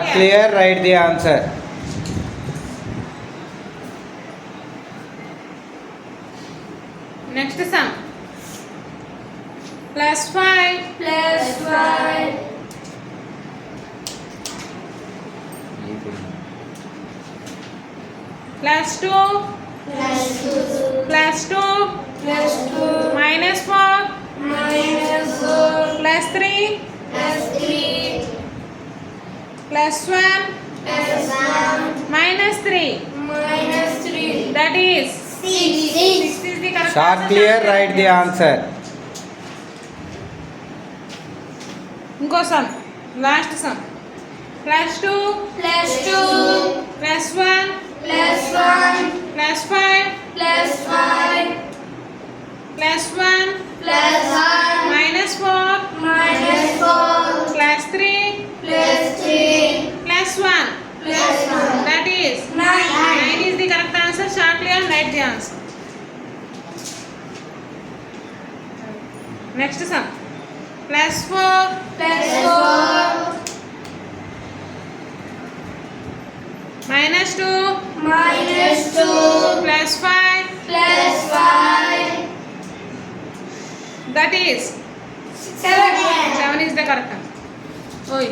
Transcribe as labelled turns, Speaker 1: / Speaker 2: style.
Speaker 1: Short, clear, write the answer.
Speaker 2: Next sum. Plus 5.
Speaker 3: Plus 5.
Speaker 2: Plus 2.
Speaker 3: Plus 2.
Speaker 2: Plus 2.
Speaker 3: Plus 2.
Speaker 2: Minus 4.
Speaker 3: Minus 4.
Speaker 2: Plus 3.
Speaker 3: Plus 3.
Speaker 2: Plus 1.
Speaker 3: Plus 1.
Speaker 2: Minus 3.
Speaker 3: Minus 3.
Speaker 2: That is
Speaker 3: 6.
Speaker 2: 6 is the correct
Speaker 1: Short,
Speaker 2: answer.
Speaker 1: clear, write the answer.
Speaker 2: ఇంకో some last sum plus 2
Speaker 3: Plus 2.
Speaker 2: Plus 1
Speaker 3: Plus 1.
Speaker 2: Plus 5
Speaker 3: Plus 5.
Speaker 2: Plus 1
Speaker 3: Plus 1.
Speaker 2: Minus 4
Speaker 3: Minus 4.
Speaker 2: Plus 3
Speaker 3: Plus 3.
Speaker 2: Plus 1
Speaker 3: Plus 1.
Speaker 2: that is
Speaker 3: 9.
Speaker 2: 9 is the correct answer. Shortly and write the answer. Next sum plus 4
Speaker 3: Plus 4.
Speaker 2: minus 2
Speaker 3: Minus 2.
Speaker 2: plus 5
Speaker 3: Plus 5.
Speaker 2: that is
Speaker 3: 7.
Speaker 2: 7 is the correct answer. Oi.